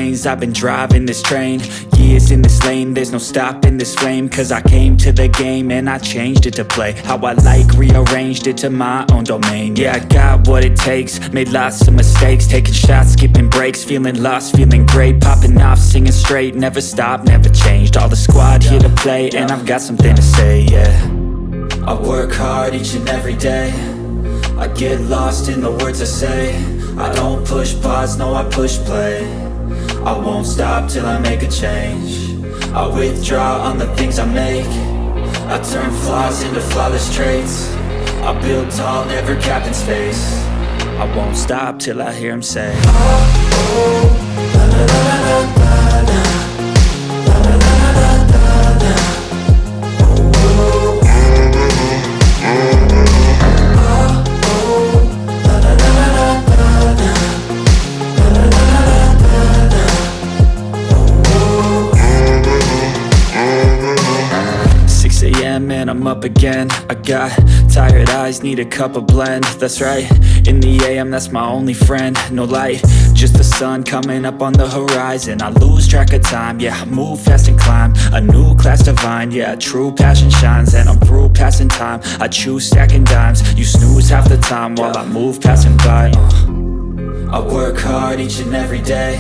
veins, I've been driving this train. Years in this lane, there's no stopping this flame. Cause I came to the game and I changed it to play how I like, rearranged it to my own domain. Yeah, I got what it takes, made lots of mistakes, taking shots, skipping breaks, feeling lost, feeling great, popping off, singing straight, never stopped, never changed. All the squad here to play, and I've got something to say, yeah. I work hard each and every day, I get lost in the words I say. I don't push pause, no I push play. I won't stop till I make a change. I withdraw on the things I make. I turn flaws into flawless traits. I build tall, never capped in space. I won't stop till I hear him say, oh, oh, la la la la la la. And I'm up again. I got tired eyes, need a cup of blend. That's right, in the AM, that's my only friend. No light, just the sun coming up on the horizon. I lose track of time, yeah, I move fast and climb a new class divine, yeah, true passion shines. And I'm through passing time, I choose stacking dimes. You snooze half the time while I move passing by. I work hard each and every day,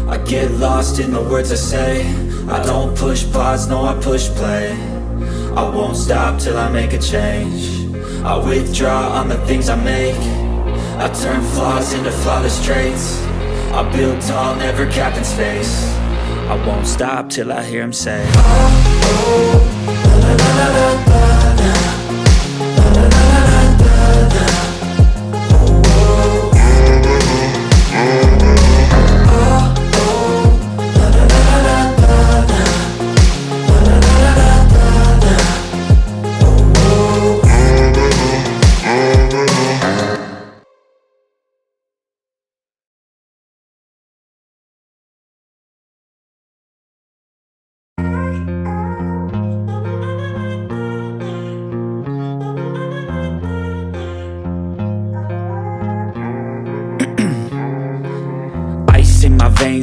I get lost in the words I say. I don't push pause, no I push play. I won't stop till I make a change. I withdraw on the things I make. I turn flaws into flawless traits. I build tall, never capped in space. I won't stop till I hear him say, oh, oh, la la la la la la. La la la la la la. Oh, oh. Oh, oh, la la la la la la. La la la la la.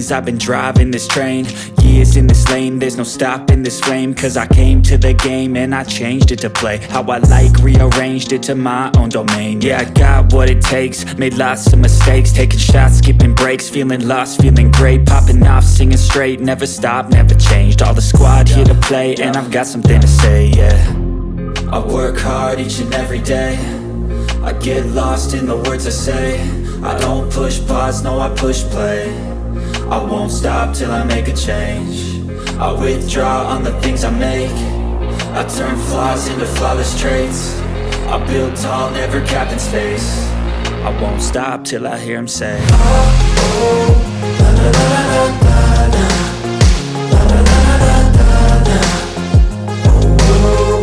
'Cause I've been driving this train. Years in this lane, there's no stopping this flame. Cause I came to the game and I changed it to play how I like, rearranged it to my own domain. Yeah, I got what it takes, made lots of mistakes, taking shots, skipping breaks, feeling lost, feeling great, popping off, singing straight, never stopped, never changed. All the squad here to play, and I've got something to say, yeah. I work hard each and every day, I get lost in the words I say. I don't push pause, no I push play. I won't stop till I make a change. I withdraw on the things I make. I turn flaws into flawless traits. I build tall, never capped in space. I won't stop till I hear him say, oh, oh, la la la la la la. La la la la la la la. Oh, oh.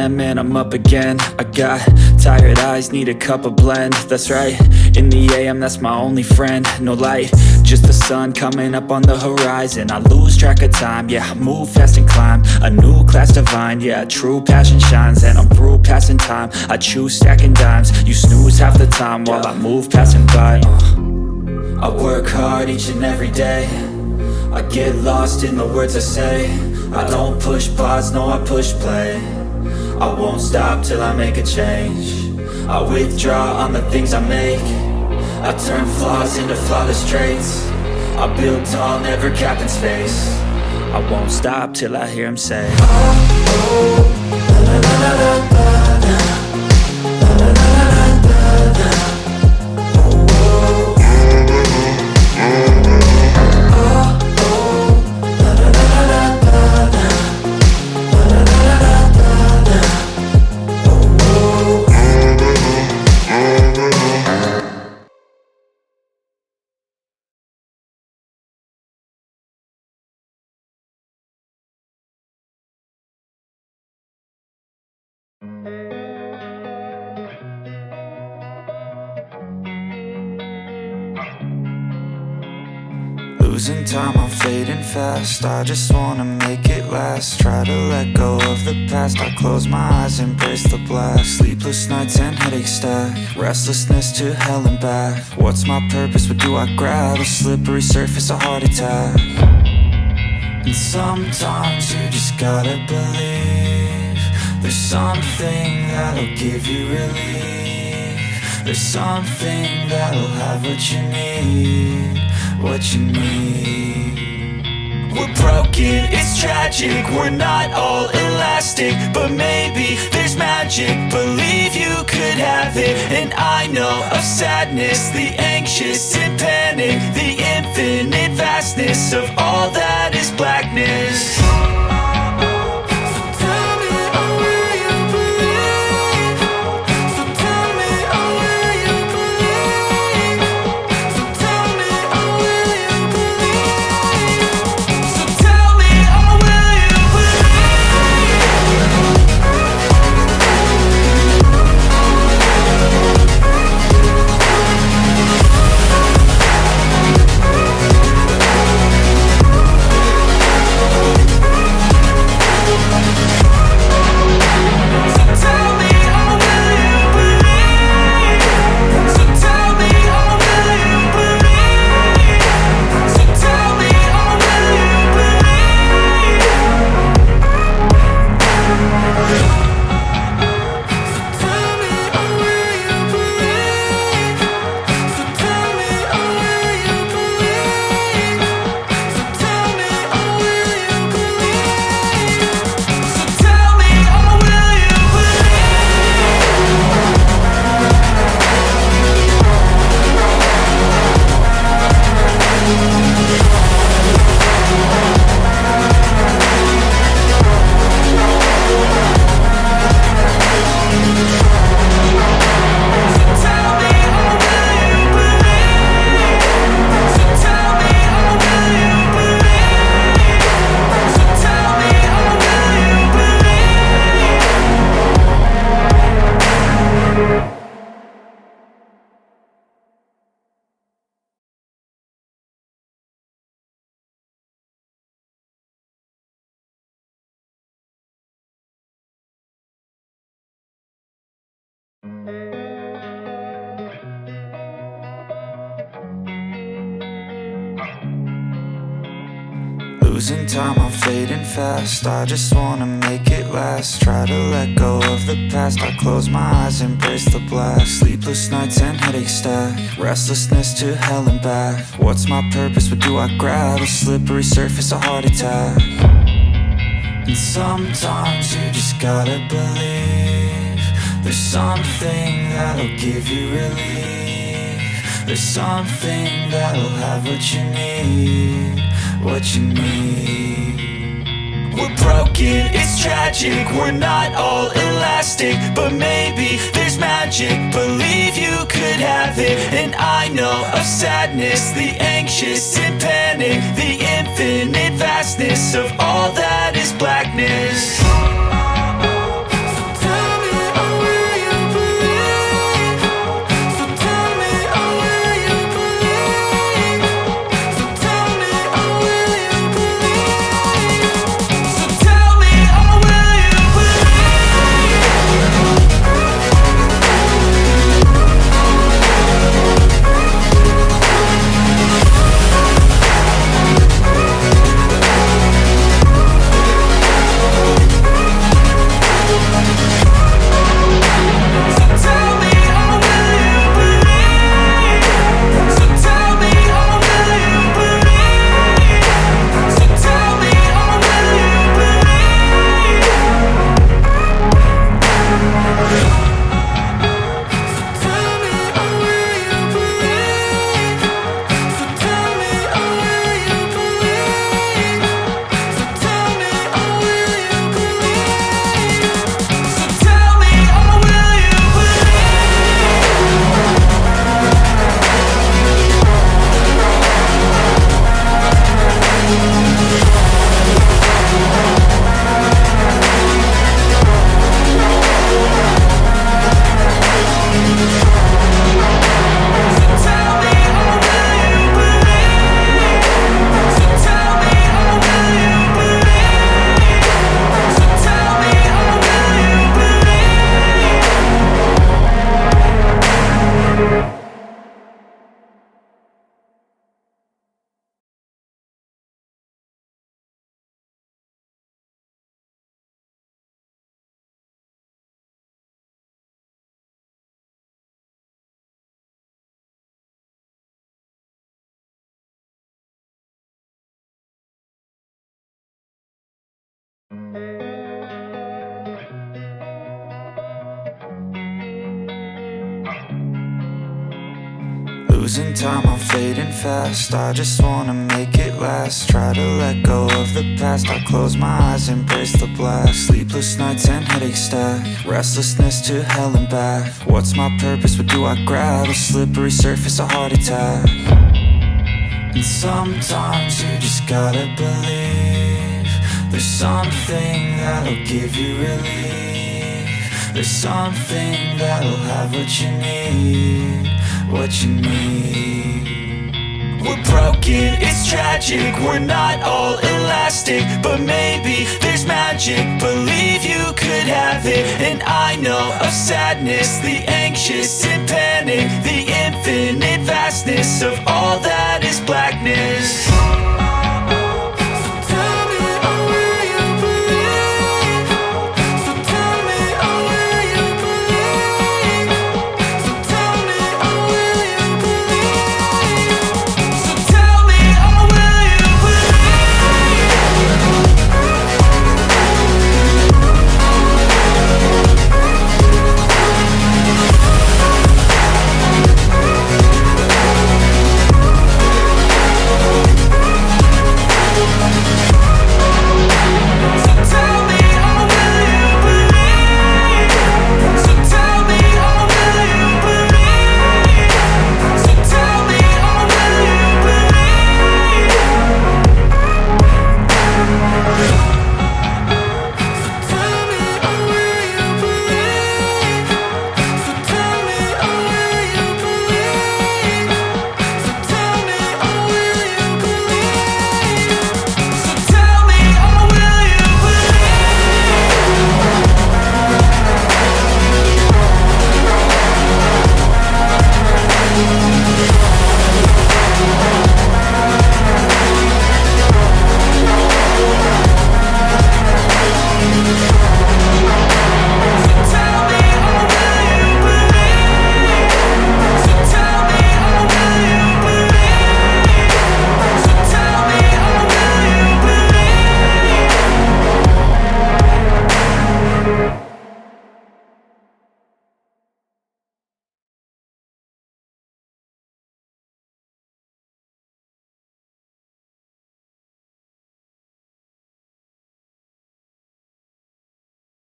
Man, I'm up again. I got tired eyes, need a cup of blend. That's right, in the AM, that's my only friend. No light, just the sun coming up on the horizon. I lose track of time, yeah, I move fast and climb a new class divine, yeah, true passion shines. And I'm through passing time, I choose stacking dimes. You snooze half the time while I move passing by. I work hard each and every day, I get lost in the words I say. I don't push pause, no I push play. I won't stop till I make a change. I withdraw on the things I make. I turn flaws into flawless traits. I build tall, never capped in space. I won't stop till I hear him say, oh, oh, la la la la la la. La la la la la la. Oh, oh. Oh, oh, la la la la la la. La la la la la la. Losing time, I'm fading fast. I just wanna make it last. Try to let go of the past. I close my eyes, embrace the blast. Sleepless nights and headaches stack. Restlessness to hell and back. What's my purpose? What do I grab? A slippery surface, a heart attack. And sometimes you just gotta believe there's something that'll give you relief. There's something that'll have what you need, what you need. We're broken, it's tragic, we're not all elastic, but maybe there's magic, believe you could have it. And I know of sadness, the anxious and panic, the infinite vastness of all that is blackness. Losing time, I'm fading fast. I just wanna make it last. Try to let go of the past. I close my eyes, embrace the blast. Sleepless nights and headaches stack. Restlessness to hell and back. What's my purpose? What do I grab? A slippery surface, a heart attack. And sometimes you just gotta believe there's something that'll give you relief. There's something that'll have what you need, what you need. We're broken, it's tragic, we're not all elastic, but maybe there's magic, believe you could have it. And I know of sadness, the anxious and panic, the infinite vastness of all that is blackness. losing time, I'm fading fast. I just wanna make it last. Try to let go of the past. I close my eyes, embrace the black. Sleepless nights and headaches stack. Restlessness to hell and back. What's my purpose, what do I grab? A slippery surface, a heart attack. And sometimes you just gotta believe there's something that'll give you relief. There's something that'll have what you need, what you need. We're broken, it's tragic, we're not all elastic, but maybe there's magic, believe you could have it. And I know of sadness, the anxious and panic, the infinite vastness of all that is blackness.